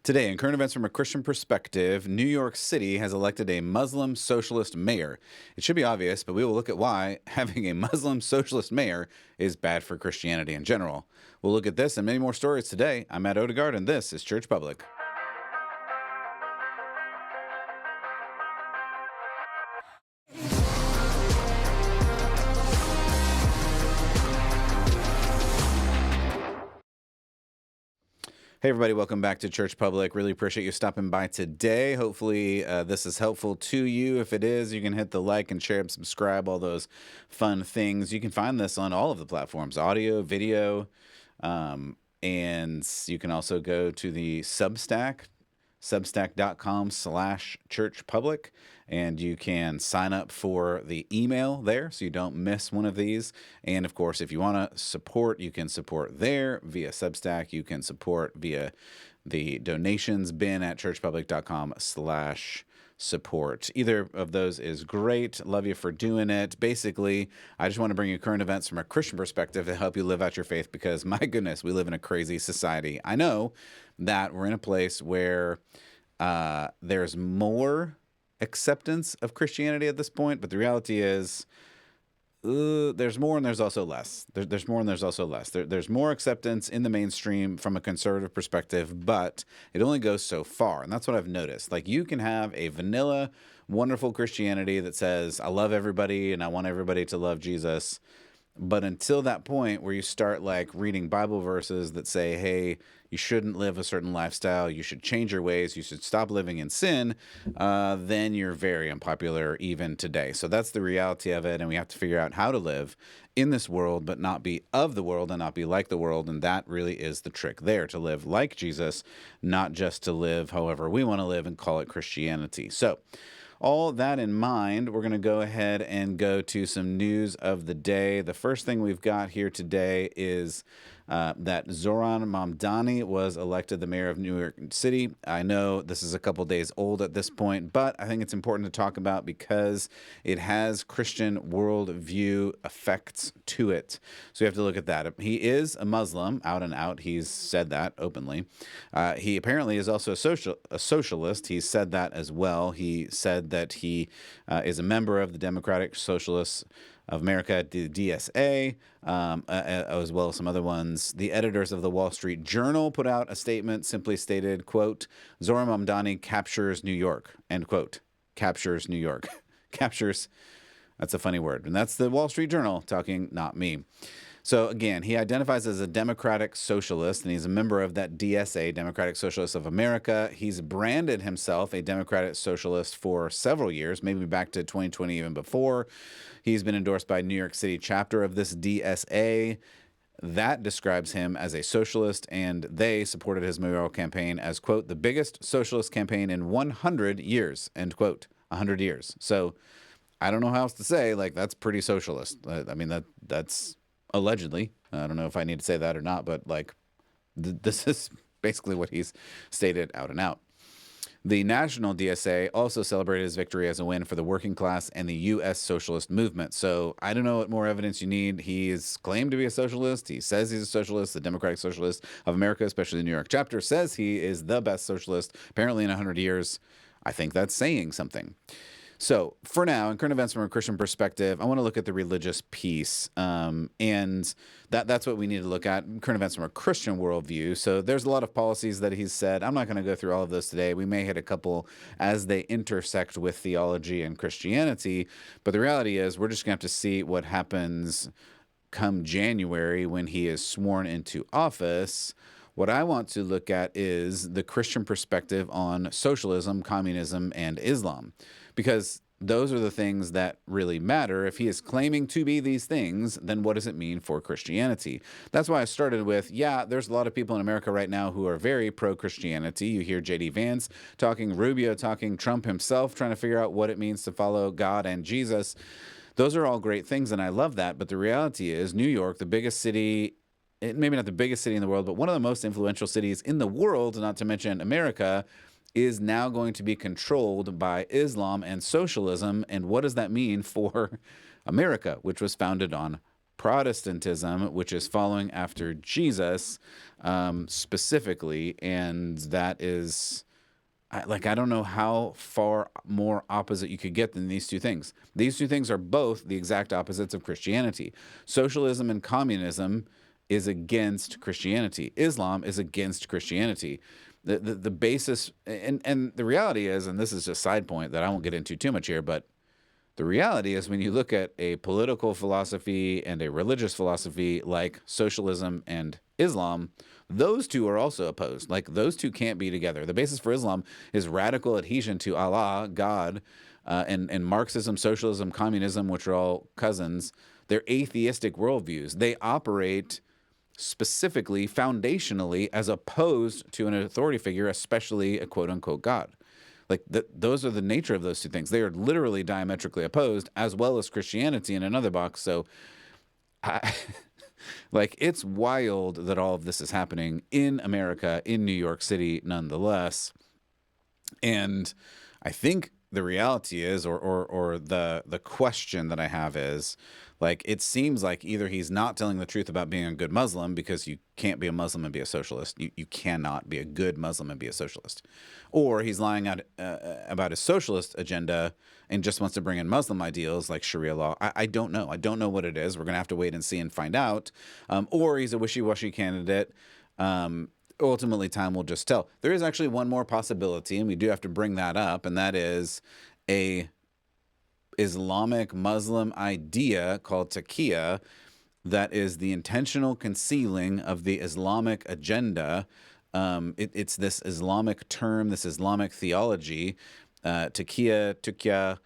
Today, in current events from a Christian perspective, New York City has elected a Muslim Socialist mayor. It should be obvious, but we will look at why having a Muslim Socialist mayor is bad for Christianity in general. We'll look at this and many more stories today. I'm Matt Odegaard, and this is Church Public. Hey, everybody, welcome back to Church Public. Really appreciate you stopping by today. Hopefully, this is helpful to you. If it is, you can hit the like and share and subscribe, all those fun things. You can find this on all of the platforms, audio, video, and you can also go to the Substack, substack.com/churchpublic, and you can sign up for the email there so you don't miss one of these. And of course, if you want to support, you can support there via Substack. You can support via the donations bin at churchpublic.com/support. Either of those is great. Love you for doing it. Basically, I just want to bring you current events from a Christian perspective to help you live out your faith because, my goodness, we live in a crazy society. I know that we're in a place where there's more acceptance of Christianity at this point, but the reality is there's more and there's also less. There's more and there's also less. There's more acceptance in the mainstream from a conservative perspective, but it only goes so far. And that's what I've noticed. Like, you can have a vanilla, wonderful Christianity that says, I love everybody and I want everybody to love Jesus. But until that point where you start like reading Bible verses that say, hey, you shouldn't live a certain lifestyle, you should change your ways, you should stop living in sin, then you're very unpopular even today. So that's the reality of it, and we have to figure out how to live in this world, but not be of the world and not be like the world, and that really is the trick there, to live like Jesus, not just to live however we want to live and call it Christianity. So all that in mind, we're going to go ahead and go to some news of the day. The first thing we've got here today is that Zoran Mamdani was elected the mayor of New York City. I know this is a couple days old at this point, but I think it's important to talk about because it has Christian worldview effects to it. So you have to look at that. He is a Muslim, out and out. He's said that openly. He apparently is also a socialist. He's said that as well. He said that he is a member of the Democratic Socialists of America, the DSA, as well as some other ones. The editors of the Wall Street Journal put out a statement, simply stated, quote, Zoran Mamdani captures New York, end quote. Captures New York. Captures, that's a funny word. And that's the Wall Street Journal talking, not me. So again, he identifies as a Democratic Socialist, and he's a member of that DSA, Democratic Socialists of America. He's branded himself a Democratic Socialist for several years, maybe back to 2020, even before. He's been endorsed by New York City chapter of this DSA. That describes him as a socialist, and they supported his mayoral campaign as, quote, the biggest socialist campaign in 100 years, end quote, 100 years. So I don't know how else to say, like, that's pretty socialist. I mean, that's allegedly. I don't know if I need to say that or not, but like this is basically what he's stated out and out. The national DSA also celebrated his victory as a win for the working class and the U.S. socialist movement. So I don't know what more evidence you need. He is claimed to be a socialist. He says he's a socialist. The Democratic Socialist of America, especially the New York chapter, says he is the best socialist apparently in 100 years. I think that's saying something. So for now, in current events from a Christian perspective, I want to look at the religious piece, and that's what we need to look at, current events from a Christian worldview. So there's a lot of policies that he's said. I'm not going to go through all of those today. We may hit a couple as they intersect with theology and Christianity, but the reality is we're just going to have to see what happens come January when he is sworn into office. What I want to look at is the Christian perspective on socialism, communism, and Islam, because those are the things that really matter. If he is claiming to be these things, then what does it mean for Christianity? That's why I started with, yeah, there's a lot of people in America right now who are very pro-Christianity. You hear J.D. Vance talking, Rubio talking, Trump himself trying to figure out what it means to follow God and Jesus. Those are all great things, and I love that. But the reality is New York, the biggest city, maybe not the biggest city in the world, but one of the most influential cities in the world, not to mention America, is now going to be controlled by Islam and socialism. And what does that mean for America, which was founded on Protestantism, which is following after Jesus specifically, and that is I don't know how far more opposite you could get than these two things. These two things are both the exact opposites of Christianity. Socialism and communism is against Christianity. Islam is against Christianity. The basis and the reality is, and this is a side point that I won't get into too much here, but the reality is when you look at a political philosophy and a religious philosophy like socialism and Islam, those two are also opposed. Like those two can't be together. The basis for Islam is radical adhesion to Allah, God, and Marxism, socialism, communism, which are all cousins. They're atheistic worldviews. They operate specifically, foundationally, as opposed to an authority figure, especially a quote-unquote God. Like those are the nature of those two things. They are literally diametrically opposed, as well as Christianity in another box. So, like, it's wild that all of this is happening in America, in New York City, nonetheless. And I think the reality is, or the question that I have is, like, it seems like either he's not telling the truth about being a good Muslim, because you can't be a Muslim and be a socialist. You cannot be a good Muslim and be a socialist. Or he's lying out about his socialist agenda and just wants to bring in Muslim ideals like Sharia law. I don't know. I don't know what it is. We're going to have to wait and see and find out. Or he's a wishy-washy candidate. Ultimately, time will just tell. There is actually one more possibility, and we do have to bring that up, and that is a Islamic Muslim idea called taqiyya that is the intentional concealing of the Islamic agenda. It's this Islamic term, this Islamic theology, taqiyya.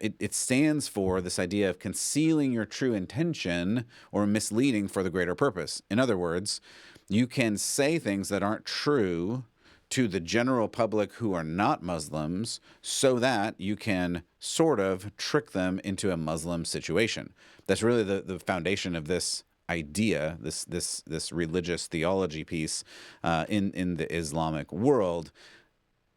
It stands for this idea of concealing your true intention or misleading for the greater purpose. In other words, you can say things that aren't true to the general public who are not Muslims so that you can sort of trick them into a Muslim situation. That's really the foundation of this idea, this religious theology piece in the Islamic world.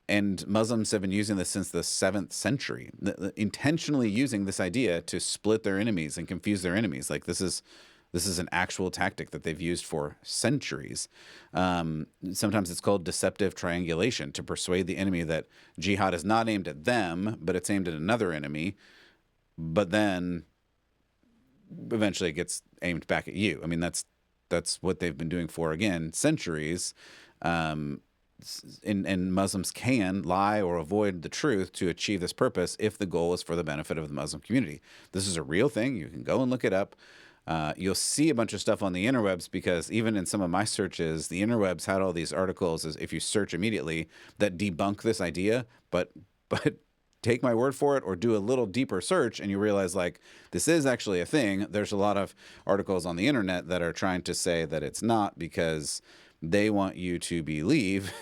And Muslims have been using this since the 7th century, intentionally using this idea to split their enemies and confuse their enemies. Like this is an actual tactic that they've used for centuries. Sometimes it's called deceptive triangulation, to persuade the enemy that jihad is not aimed at them, but it's aimed at another enemy. But then eventually it gets aimed back at you. I mean, that's what they've been doing for, again, centuries. And Muslims can lie or avoid the truth to achieve this purpose if the goal is for the benefit of the Muslim community. This is a real thing. You can go and look it up. You'll see a bunch of stuff on the interwebs, because even in some of my searches, the interwebs had all these articles, as if you search immediately, that debunk this idea, but take my word for it or do a little deeper search and you realize, like, this is actually a thing. There's a lot of articles on the internet that are trying to say that it's not, because they want you to believe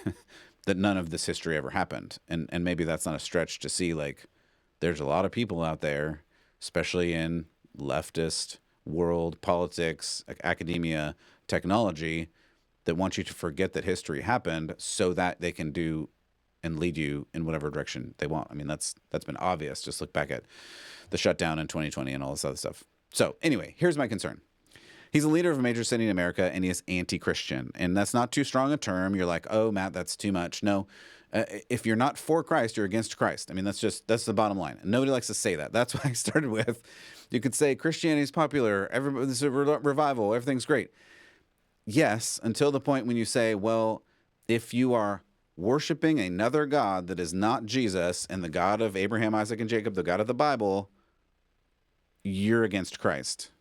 that none of this history ever happened. And maybe that's not a stretch to see, like, there's a lot of people out there, especially in leftist world, politics, academia, technology, that want you to forget that history happened so that they can do and lead you in whatever direction they want. I mean, that's been obvious. Just look back at the shutdown in 2020 and all this other stuff. So anyway, here's my concern. He's a leader of a major city in America, and he is anti-Christian. And that's not too strong a term. You're like, oh, Matt, that's too much. No, if you're not for Christ, you're against Christ. I mean, that's the bottom line. And nobody likes to say that. That's why I started with, you could say Christianity is popular, this is a revival, everything's great. Yes, until the point when you say, well, if you are worshiping another God that is not Jesus and the God of Abraham, Isaac, and Jacob, the God of the Bible, you're against Christ.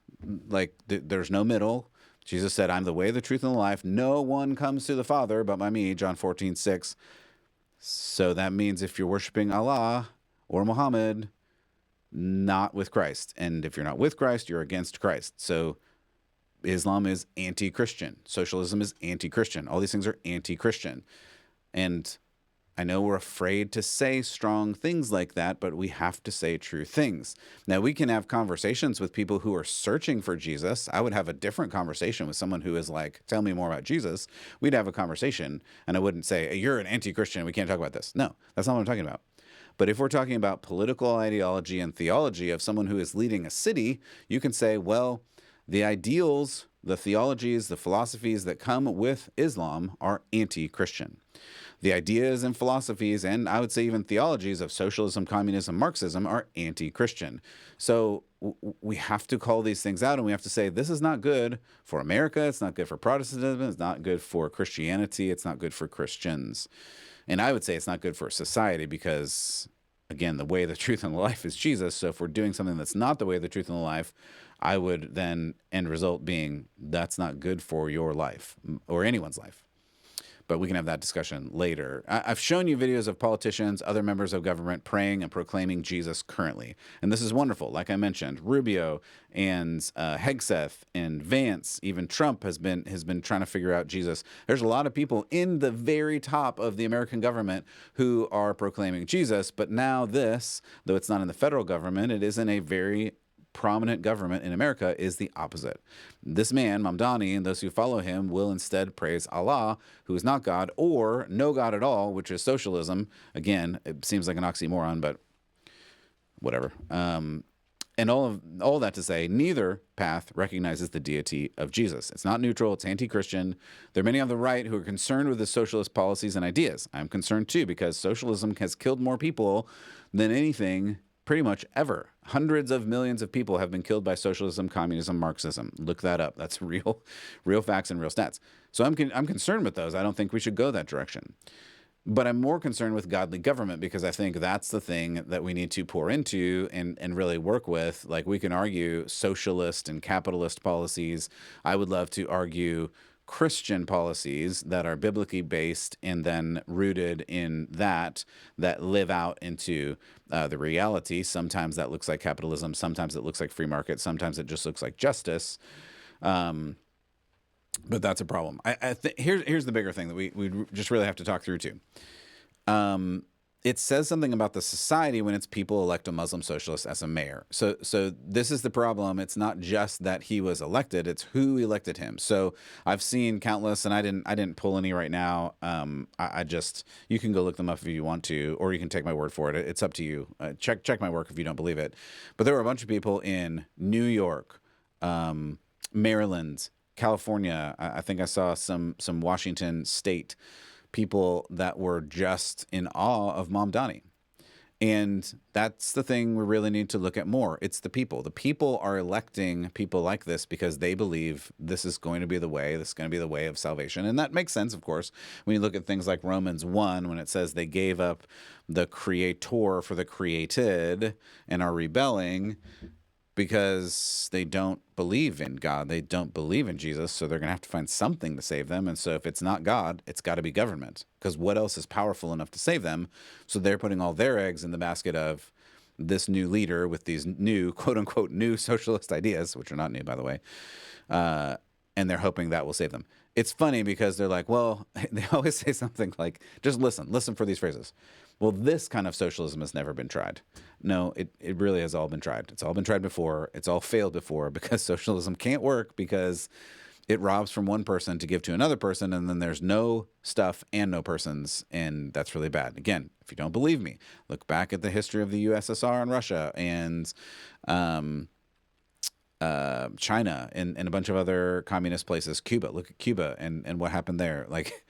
Like, there's no middle. Jesus said, I'm the way, the truth, and the life. No one comes to the Father but by me, John 14:6. So that means if you're worshiping Allah or Muhammad, not with Christ. And if you're not with Christ, you're against Christ. So Islam is anti-Christian. Socialism is anti-Christian. All these things are anti-Christian. And I know we're afraid to say strong things like that, but we have to say true things. Now, we can have conversations with people who are searching for Jesus. I would have a different conversation with someone who is like, tell me more about Jesus. We'd have a conversation, and I wouldn't say, hey, you're an anti-Christian, we can't talk about this. No, that's not what I'm talking about. But if we're talking about political ideology and theology of someone who is leading a city, you can say, well, The ideals, the theologies, the philosophies that come with Islam are anti-Christian. The ideas and philosophies, and I would say even theologies of socialism, communism, Marxism are anti-Christian. So we have to call these things out, and we have to say, this is not good for America. It's not good for Protestantism. It's not good for Christianity. It's not good for Christians. And I would say it's not good for society because, again, the way, the truth, and the life is Jesus. So if we're doing something that's not the way, the truth, and the life, I would then end result being that's not good for your life or anyone's life. But we can have that discussion later. I've shown you videos of politicians, other members of government praying and proclaiming Jesus currently. And this is wonderful. Like I mentioned, Rubio and Hegseth and Vance, even Trump has been trying to figure out Jesus. There's a lot of people in the very top of the American government who are proclaiming Jesus. But now this, though it's not in the federal government, it is in a very prominent government in America, is the opposite. This man, Mamdani, and those who follow him will instead praise Allah, who is not God, or no God at all, which is socialism. Again, it seems like an oxymoron, but whatever. And all that to say, neither path recognizes the deity of Jesus. It's not neutral. It's anti-Christian. There are many on the right who are concerned with the socialist policies and ideas. I'm concerned too, because socialism has killed more people than anything pretty much ever. Hundreds of millions of people have been killed by socialism, communism, Marxism. Look that up. That's real facts and real stats. So I'm concerned with those. I don't think we should go that direction. But I'm more concerned with godly government because I think that's the thing that we need to pour into and really work with. Like, we can argue socialist and capitalist policies. I would love to argue Christian policies that are biblically based and then rooted in that live out into the reality. Sometimes that looks like capitalism. Sometimes it looks like free market. Sometimes it just looks like justice. But that's a problem. I think here's the bigger thing that we just really have to talk through too. It says something about the society when it's people elect a Muslim socialist as a mayor. So this is the problem. It's not just that he was elected; it's who elected him. So I've seen countless, and I didn't pull any right now. I just, you can go look them up if you want to, or you can take my word for it. It's up to you. Check my work if you don't believe it. But there were a bunch of people in New York, Maryland, California. I think I saw some Washington State people that were just in awe of Mamdani. And that's the thing we really need to look at more. It's the people. The people are electing people like this because they believe this is going to be the way. This is going to be the way of salvation. And that makes sense, of course, when you look at things like Romans 1, when it says they gave up the creator for the created and are rebelling because they don't believe in God. They don't believe in Jesus, so they're going to have to find something to save them. And so if it's not God, it's got to be government, because what else is powerful enough to save them? So they're putting all their eggs in the basket of this new leader with these new, quote-unquote, new socialist ideas, which are not new, by the way, and they're hoping that will save them. It's funny because they're like, well, they always say something like, just listen for these phrases. Well, this kind of socialism has never been tried. No, it really has all been tried. It's all been tried before. It's all failed before, because socialism can't work because it robs from one person to give to another person, and then there's no stuff and no persons, and that's really bad. Again, if you don't believe me, look back at the history of the USSR and Russia and China and a bunch of other communist places. Cuba, look at Cuba and what happened there. Like,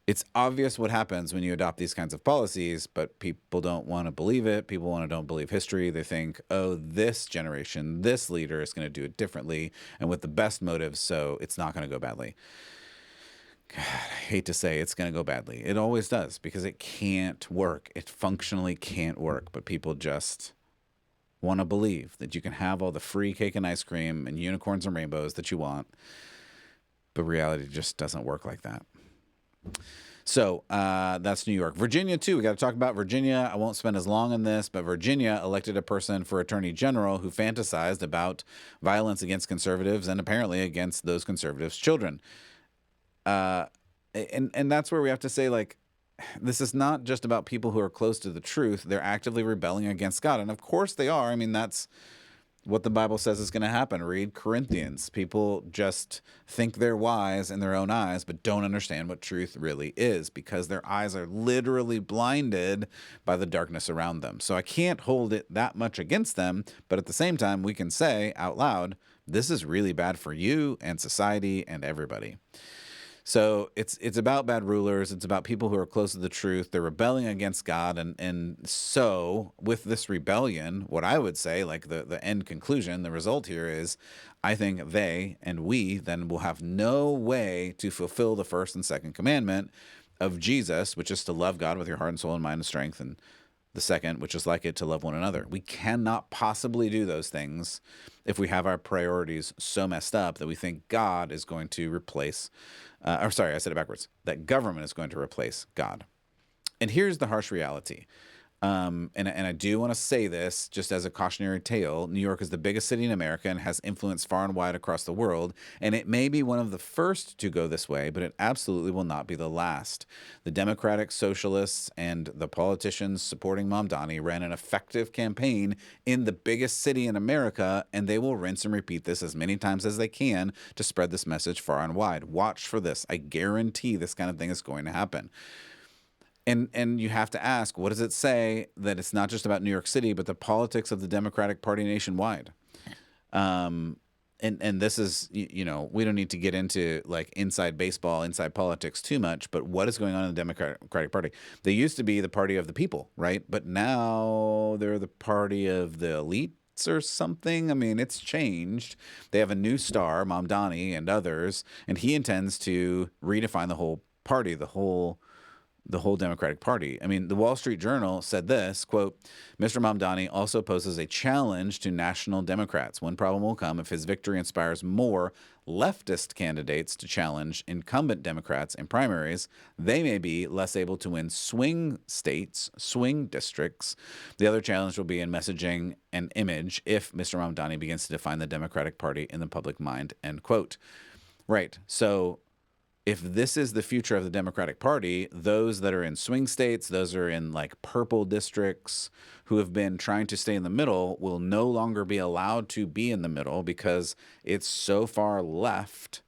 it's obvious what happens when you adopt these kinds of policies, but people don't want to believe it. People don't believe history. They think, oh, this generation, this leader is going to do it differently and with the best motives, so it's not going to go badly. God, I hate to say it's going to go badly. It always does, because it can't work. It functionally can't work, but people just want to believe that you can have all the free cake and ice cream and unicorns and rainbows that you want, but reality just doesn't work like that. So that's New York. Virginia, too. We got to talk about Virginia. I won't spend as long on this, but Virginia elected a person for attorney general who fantasized about violence against conservatives and apparently against those conservatives' children. And that's where we have to say, like, this is not just about people who are close to the truth. They're actively rebelling against God. And of course they are. I mean, that's what the Bible says is going to happen. Read Corinthians. People just think they're wise in their own eyes, but don't understand what truth really is, because their eyes are literally blinded by the darkness around them. So I can't hold it that much against them, but at the same time, we can say out loud, This is really bad for you and society and everybody. So it's about bad rulers. It's about people who are close to the truth. They're rebelling against God. And so with this rebellion, what I would say, like the end conclusion, the result here is, I think they and we then will have no way to fulfill the first and second commandment of Jesus, which is to love God with your heart and soul and mind and strength, and the second, which is like it, to love one another. We cannot possibly do those things if we have our priorities so messed up that we think God is going to replace, or sorry, I said it backwards, that government is going to replace God. And here's the harsh reality. And I do want to say this just as a cautionary tale. New York is the biggest city in America and has influence far and wide across the world. And it may be one of the first to go this way, but it absolutely will not be the last. The Democratic Socialists and the politicians supporting Mamdani ran an effective campaign in the biggest city in America, and they will rinse and repeat this as many times as they can to spread this message far and wide. Watch for this. I guarantee this kind of thing is going to happen. And you have to ask, what does it say that it's not just about New York City, but the politics of the Democratic Party nationwide? And this is, we don't need to get into like inside baseball, inside politics too much, but what is going on in the Democratic Party? They used to be the party of the people, right? But now they're the party of the elites or something. I mean, it's changed. They have a new star, Mamdani and others, and he intends to redefine the whole party, the whole Democratic Party. I mean, the Wall Street Journal said this, quote, Mr. Mamdani also poses a challenge to national Democrats. One problem will come if his victory inspires more leftist candidates to challenge incumbent Democrats in primaries. They may be less able to win swing states, swing districts. The other challenge will be in messaging and image if Mr. Mamdani begins to define the Democratic Party in the public mind, end quote. Right. So if this is the future of the Democratic Party, those that are in swing states, those are in like purple districts who have been trying to stay in the middle will no longer be allowed to be in the middle because it's so far left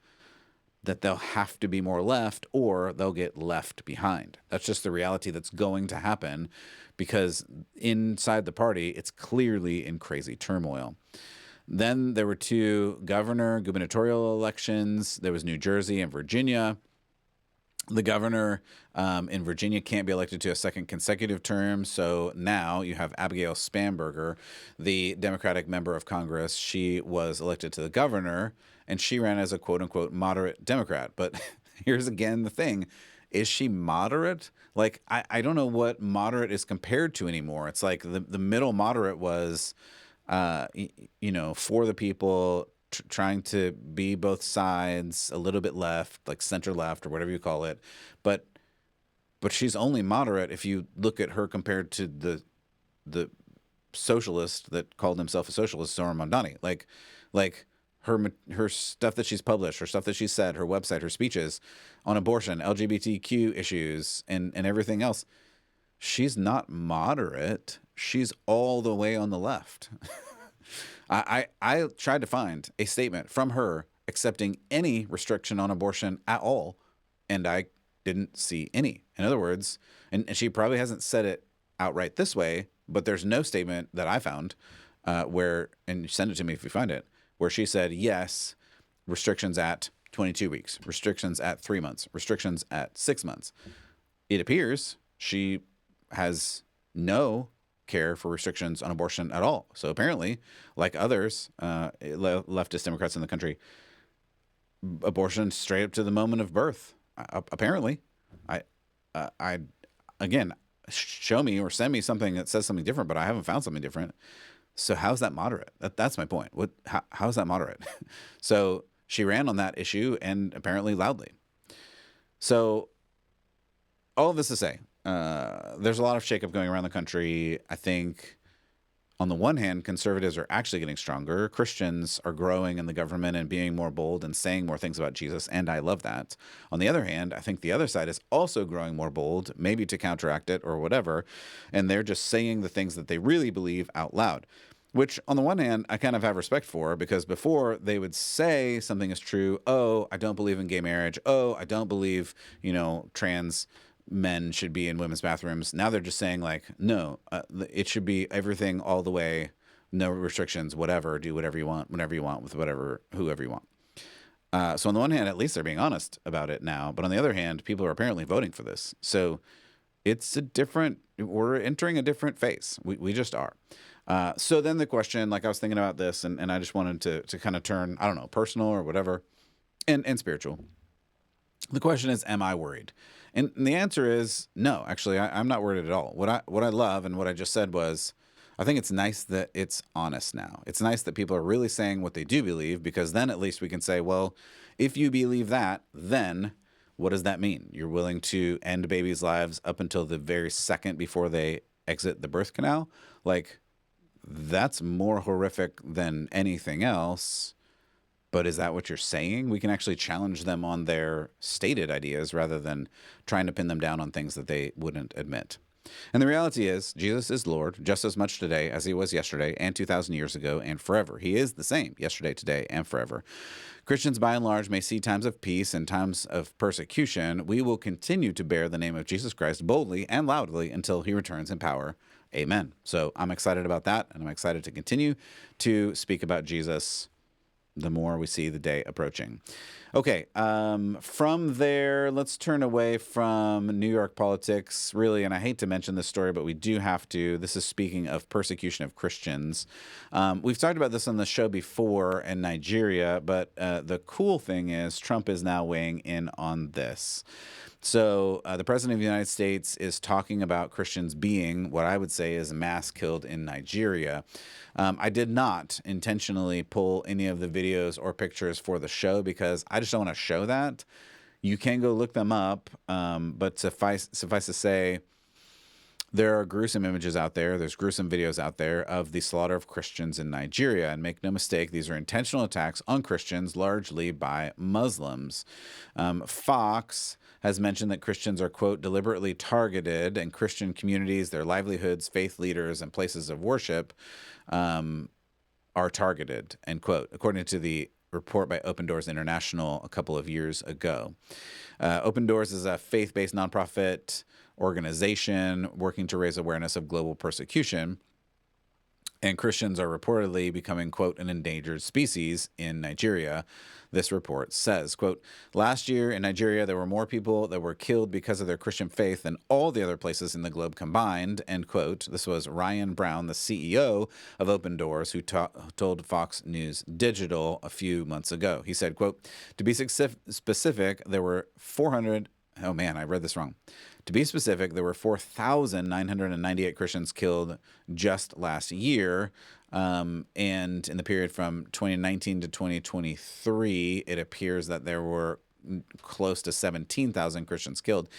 that they'll have to be more left or they'll get left behind. That's just the reality that's going to happen because inside the party, it's clearly in crazy turmoil. Then there were two gubernatorial elections. There was New Jersey and Virginia. The governor in Virginia can't be elected to a second consecutive term. So now you have Abigail Spanberger, the Democratic member of Congress. She was elected to the governor, and she ran as a quote-unquote moderate Democrat. But here's again the thing. Is she moderate? Like, I don't know what moderate is compared to anymore. It's like the middle moderate was for the people, trying to be both sides, a little bit left, like center left or whatever you call it. But she's only moderate if you look at her compared to the socialist that called himself a socialist, Zohran Mamdani. Like her stuff that she's published, her stuff that she said, her website, her speeches on abortion, LGBTQ issues, and everything else. She's not moderate. She's all the way on the left. I tried to find a statement from her accepting any restriction on abortion at all, and I didn't see any. In other words, and she probably hasn't said it outright this way, but there's no statement that I found where, and send it to me if you find it, where she said, yes, restrictions at 22 weeks, restrictions at 3 months, restrictions at 6 months. It appears she has no care for restrictions on abortion at all. So apparently, like others, leftist Democrats in the country, abortion straight up to the moment of birth. Apparently, I again, show me or send me something that says something different, but I haven't found something different. So how's that moderate? That's my point. How is that moderate? So she ran on that issue and apparently loudly. So all of this to say, there's a lot of shakeup going around the country. I think on the one hand, conservatives are actually getting stronger. Christians are growing in the government and being more bold and saying more things about Jesus, and I love that. On the other hand, I think the other side is also growing more bold, maybe to counteract it or whatever, and they're just saying the things that they really believe out loud, which on the one hand, I kind of have respect for, because before they would say something is true. Oh, I don't believe in gay marriage. Oh, I don't believe, trans men should be in women's bathrooms. Now they're just saying like, no, it should be everything all the way no restrictions, whatever, do whatever you want, whenever you want, with whoever you want. So on the one hand, at least they're being honest about it now. But on the other hand, people are apparently voting for this. So we're entering a different phase. We just are. So then the question, like I was thinking about this, and I just wanted to kind of turn, I don't know, personal or whatever, and spiritual. The question is, am I worried? And the answer is no. Actually, I'm not worried at all. What I love and what I just said was, I think it's nice that it's honest now. It's nice that people are really saying what they do believe, because then at least we can say, well, if you believe that, then what does that mean? You're willing to end babies' lives up until the very second before they exit the birth canal? Like, that's more horrific than anything else. But is that what you're saying? We can actually challenge them on their stated ideas rather than trying to pin them down on things that they wouldn't admit. And the reality is, Jesus is Lord just as much today as he was yesterday and 2,000 years ago and forever. He is the same yesterday, today, and forever. Christians, by and large, may see times of peace and times of persecution. We will continue to bear the name of Jesus Christ boldly and loudly until he returns in power. Amen. So I'm excited about that, and I'm excited to continue to speak about Jesus the more we see the day approaching. Okay, from there, let's turn away from New York politics, really, and I hate to mention this story, but we do have to. This is speaking of persecution of Christians. We've talked about this on the show before in Nigeria, but the cool thing is Trump is now weighing in on this. So the president of the United States is talking about Christians being what I would say is mass killed in Nigeria. I did not intentionally pull any of the videos or pictures for the show because I just don't want to show that. You can go look them up, but suffice to say, there are gruesome images out there. There's gruesome videos out there of the slaughter of Christians in Nigeria. And make no mistake, these are intentional attacks on Christians, largely by Muslims. Fox has mentioned that Christians are, quote, deliberately targeted, and Christian communities, their livelihoods, faith leaders, and places of worship are targeted, end quote, according to the report by Open Doors International a couple of years ago. Open Doors is a faith-based nonprofit organization working to raise awareness of global persecution. And Christians are reportedly becoming, quote, an endangered species in Nigeria. This report says, quote, last year in Nigeria, there were more people that were killed because of their Christian faith than all the other places in the globe combined, end quote. This was Ryan Brown, the CEO of Open Doors, who told Fox News Digital a few months ago. He said, quote, to be specific, there were 400... Oh, man, I read this wrong. To be specific, there were 4,998 Christians killed just last year. And in the period from 2019 to 2023, it appears that there were close to 17,000 Christians killed.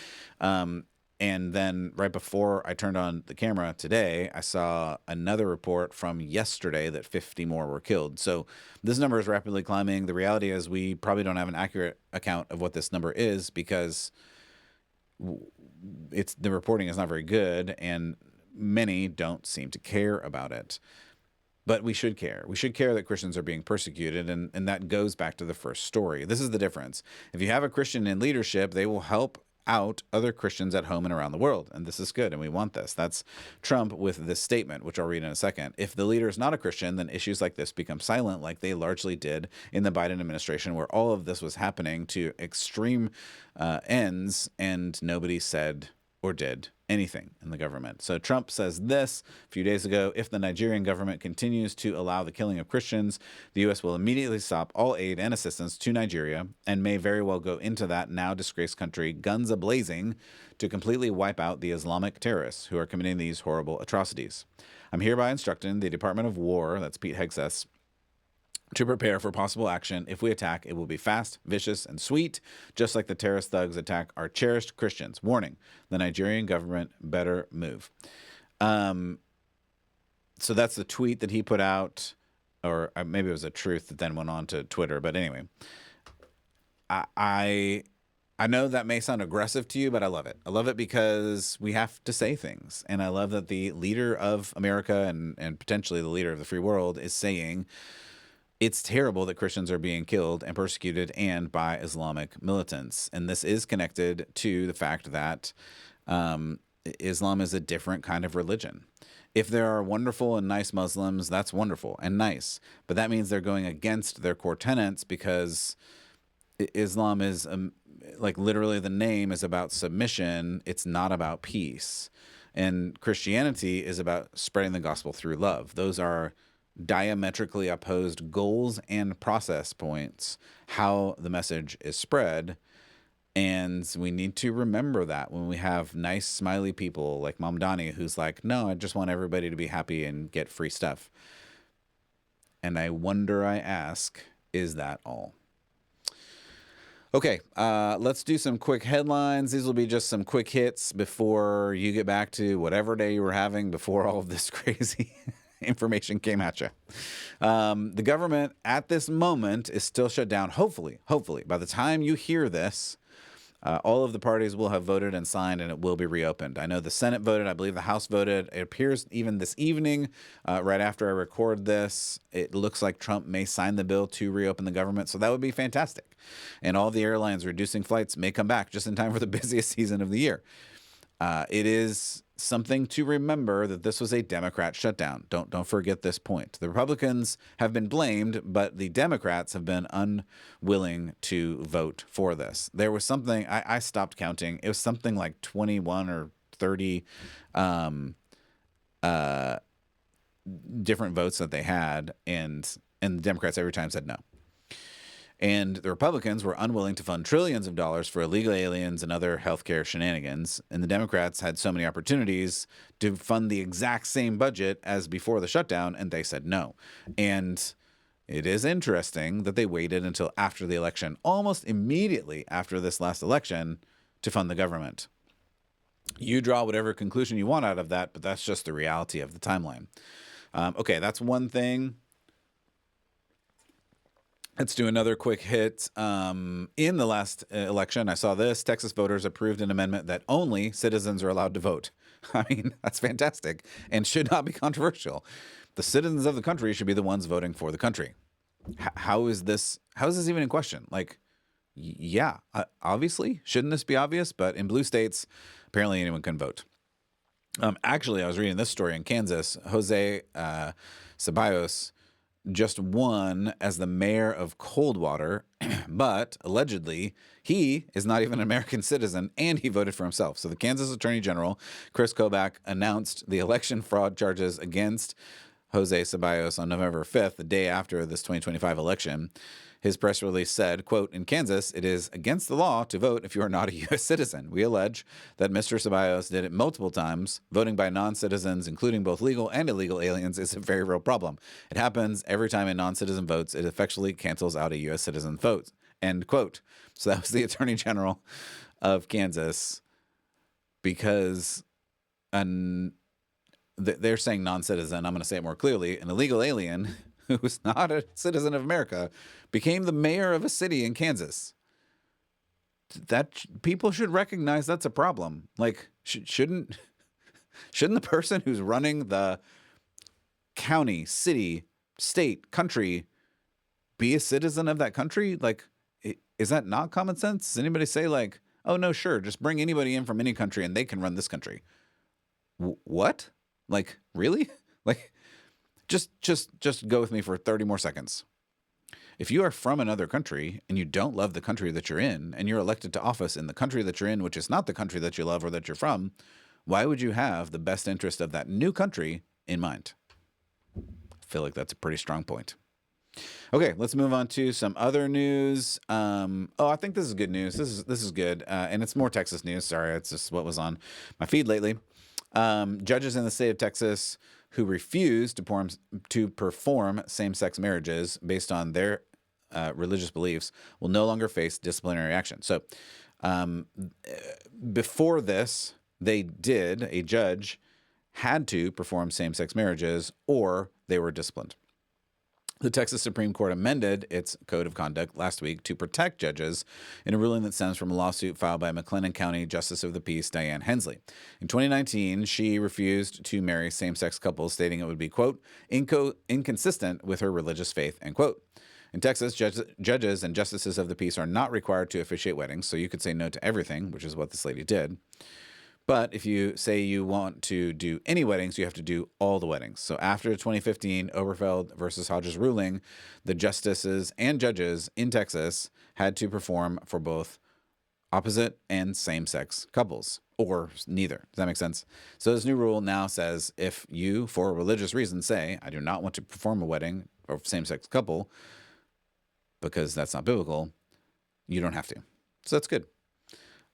And then right before I turned on the camera today, I saw another report from yesterday that 50 more were killed. So this number is rapidly climbing. The reality is we probably don't have an accurate account of what this number is because the reporting is not very good and many don't seem to care about it. But we should care. We should care that Christians are being persecuted, and that goes back to the first story. This is the difference. If you have a Christian in leadership, they will help out other Christians at home and around the world, and this is good, and we want this. That's Trump with this statement, which I'll read in a second. If the leader is not a Christian, then issues like this become silent, like they largely did in the Biden administration, where all of this was happening to extreme ends, and nobody said or did anything in the government. So Trump says this a few days ago: if the Nigerian government continues to allow the killing of Christians, the U.S. will immediately stop all aid and assistance to Nigeria and may very well go into that now disgraced country guns a-blazing to completely wipe out the Islamic terrorists who are committing these horrible atrocities. I'm hereby instructing the Department of War, that's Pete Hegseth, to prepare for possible action. If we attack, it will be fast, vicious, and sweet, just like the terrorist thugs attack our cherished Christians. Warning, the Nigerian government better move. So that's the tweet that he put out, or maybe it was a truth that then went on to Twitter. But anyway, I know that may sound aggressive to you, but I love it. I love it because we have to say things. And I love that the leader of America and potentially the leader of the free world is saying, it's terrible that Christians are being killed and persecuted and by Islamic militants. And this is connected to the fact that Islam is a different kind of religion. If there are wonderful and nice Muslims, that's wonderful and nice. But that means they're going against their core tenets, because Islam is like literally the name is about submission. It's not about peace. And Christianity is about spreading the gospel through love. Those are diametrically opposed goals and process points, how the message is spread. And we need to remember that when we have nice, smiley people like Mamdani, who's like, no, I just want everybody to be happy and get free stuff. And I ask, is that all? Okay, let's do some quick headlines. These will be just some quick hits before you get back to whatever day you were having before all of this crazy information came at you. The government at this moment is still shut down. Hopefully, by the time you hear this, all of the parties will have voted and signed, and it will be reopened. I know the Senate voted. I believe the House voted. It appears even this evening, right after I record this, it looks like Trump may sign the bill to reopen the government. So that would be fantastic. And all the airlines reducing flights may come back just in time for the busiest season of the year. It is something to remember that this was a Democrat shutdown. Don't forget this point. The Republicans have been blamed, but the Democrats have been unwilling to vote for this. There was something, I stopped counting. It was something like 21 or 30 different votes that they had, and the Democrats every time said no. And the Republicans were unwilling to fund trillions of dollars for illegal aliens and other healthcare shenanigans. And the Democrats had so many opportunities to fund the exact same budget as before the shutdown, and they said no. And it is interesting that they waited until after the election, almost immediately after this last election, to fund the government. You draw whatever conclusion you want out of that, but that's just the reality of the timeline. Okay, that's one thing. Let's do another quick hit. In the last election, I saw this. Texas voters approved an amendment that only citizens are allowed to vote. I mean, that's fantastic and should not be controversial. The citizens of the country should be the ones voting for the country. How is this even in question? Like, yeah, obviously, shouldn't this be obvious? But in blue states, apparently anyone can vote. Actually, I was reading this story in Kansas. Jose Ceballos just won as the mayor of Coldwater, but allegedly he is not even an American citizen, and he voted for himself. So the Kansas Attorney General, Chris Kobach, announced the election fraud charges against Jose Ceballos on November 5th, the day after this 2025 election. His press release said, quote, "In Kansas, it is against the law to vote if you are not a U.S. citizen. We allege that Mr. Ceballos did it multiple times. Voting by non-citizens, including both legal and illegal aliens, is a very real problem. It happens every time a non-citizen votes. It effectually cancels out a U.S. citizen vote." End quote. So that was the Attorney General of Kansas, because they're saying non-citizen. I'm going to say it more clearly. An illegal alien who was not a citizen of America became the mayor of a city in Kansas. That people should recognize that's a problem. Like, shouldn't the person who's running the county, city, state, country be a citizen of that country? Like, is that not common sense? Does anybody say like, oh no, sure, just bring anybody in from any country and they can run this country? What? Like, really? Like, just go with me for 30 more seconds. If you are from another country and you don't love the country that you're in, and you're elected to office in the country that you're in, which is not the country that you love or that you're from, why would you have the best interest of that new country in mind? I feel like that's a pretty strong point. Okay, let's move on to some other news. I think this is good news. This is good, and it's more Texas news. Sorry, it's just what was on my feed lately. Judges in the state of Texas who refuse to perform same-sex marriages based on their religious beliefs will no longer face disciplinary action. So before this, a judge had to perform same-sex marriages or they were disciplined. The Texas Supreme Court amended its code of conduct last week to protect judges in a ruling that stems from a lawsuit filed by McLennan County Justice of the Peace Diane Hensley. In 2019, she refused to marry same-sex couples, stating it would be, quote, inconsistent with her religious faith, end quote. In Texas, judges and justices of the peace are not required to officiate weddings, so you could say no to everything, which is what this lady did. But if you say you want to do any weddings, you have to do all the weddings. So after the 2015 Oberfeld versus Hodges ruling, the justices and judges in Texas had to perform for both opposite and same-sex couples, or neither. Does that make sense? So this new rule now says if you, for religious reasons, say, I do not want to perform a wedding for a same-sex couple because that's not biblical, you don't have to. So that's good.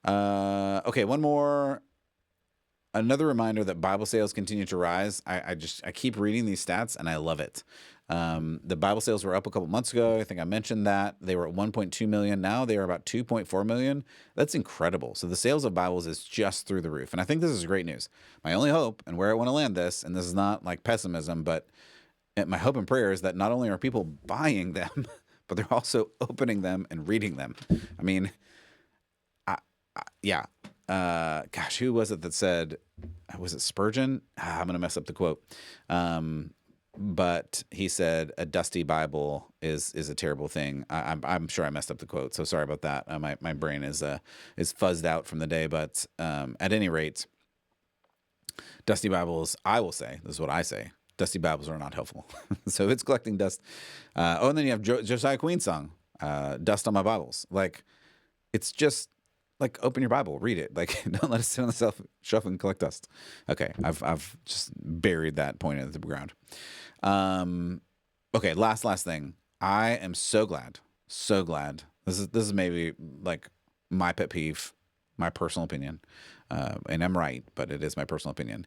Okay, one more. Another reminder that Bible sales continue to rise. I keep reading these stats and I love it. The Bible sales were up a couple months ago. I think I mentioned that. They were at 1.2 million. Now they are about 2.4 million. That's incredible. So the sales of Bibles is just through the roof. And I think this is great news. My only hope and where I want to land this, and this is not like pessimism, but my hope and prayer is that not only are people buying them, but they're also opening them and reading them. I mean, yeah. Gosh, who was it that said, was it Spurgeon? I'm going to mess up the quote. But he said a dusty Bible is a terrible thing. I'm sure I messed up the quote, so sorry about that. My brain is fuzzed out from the day, but at any rate, dusty Bibles, I will say, this is what I say, dusty Bibles are not helpful. So if it's collecting dust. And then you have Josiah Queen's song, Dust on My Bibles. Like, it's just, like, open your Bible, read it. Like, don't let it sit on the shelf and collect dust. Okay, I've just buried that point into the ground. Okay, last thing. I am so glad. This is maybe like my pet peeve, my personal opinion, and I'm right, but it is my personal opinion.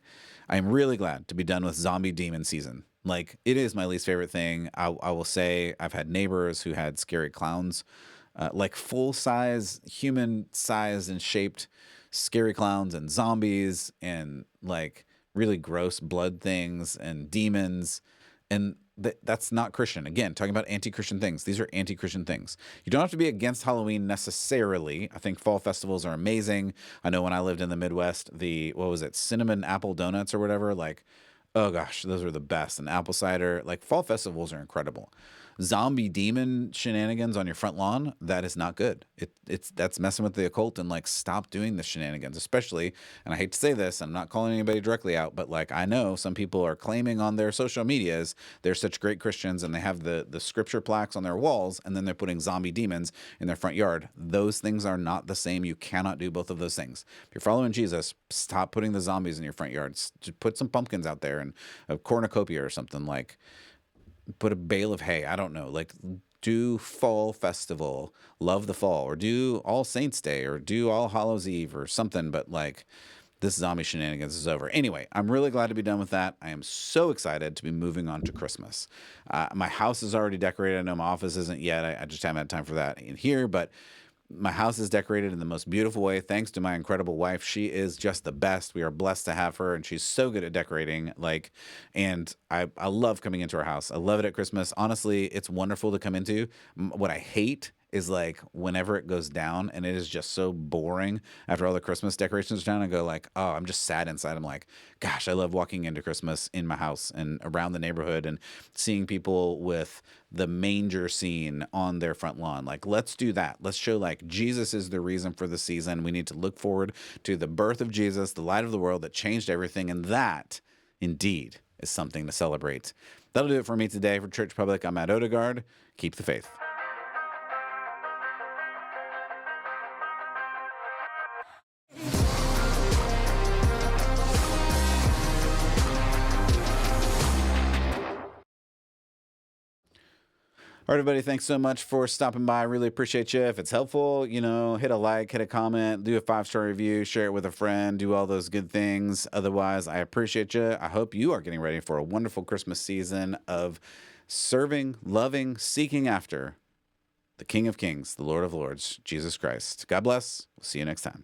I am really glad to be done with zombie demon season. Like, it is my least favorite thing. I will say I've had neighbors who had scary clowns. Like full-size, human-sized and shaped scary clowns and zombies and like really gross blood things and demons. And that's not Christian. Again, talking about anti-Christian things. These are anti-Christian things. You don't have to be against Halloween necessarily. I think fall festivals are amazing. I know when I lived in the Midwest, cinnamon apple donuts or whatever, like, oh gosh, those are the best. And apple cider, like, fall festivals are incredible. Zombie demon shenanigans on your front lawn, that is not good. That's messing with the occult, and like, stop doing the shenanigans, especially, and I hate to say this, I'm not calling anybody directly out, but like, I know some people are claiming on their social medias they're such great Christians and they have the scripture plaques on their walls, and then they're putting zombie demons in their front yard. Those things are not the same. You cannot do both of those things. If you're following Jesus, stop putting the zombies in your front yards. Just put some pumpkins out there and a cornucopia or something. Like, put a bale of hay. I don't know. Like, do fall festival, love the fall, or do All Saints Day, or do All Hallows Eve or something. But like, this zombie shenanigans is over. Anyway, I'm really glad to be done with that. I am so excited to be moving on to Christmas. My house is already decorated. I know my office isn't yet. I just haven't had time for that in here, but my house is decorated in the most beautiful way, thanks to my incredible wife. She is just the best. We are blessed to have her, and she's so good at decorating. Like, and I love coming into our house. I love it at Christmas. Honestly, it's wonderful to come into. What I hate is like whenever it goes down and it is just so boring after all the Christmas decorations are down, I go like, oh, I'm just sad inside. I'm like, gosh, I love walking into Christmas in my house and around the neighborhood and seeing people with the manger scene on their front lawn. Like, let's do that. Let's show like Jesus is the reason for the season. We need to look forward to the birth of Jesus, the light of the world that changed everything. And that indeed is something to celebrate. That'll do it for me today. For Church Public, I'm Matt Odegaard. Keep the faith. All right, everybody, thanks so much for stopping by. I really appreciate you. If it's helpful, hit a like, hit a comment, do a 5-star review, share it with a friend, do all those good things. Otherwise, I appreciate you. I hope you are getting ready for a wonderful Christmas season of serving, loving, seeking after the King of Kings, the Lord of Lords, Jesus Christ. God bless. We'll see you next time.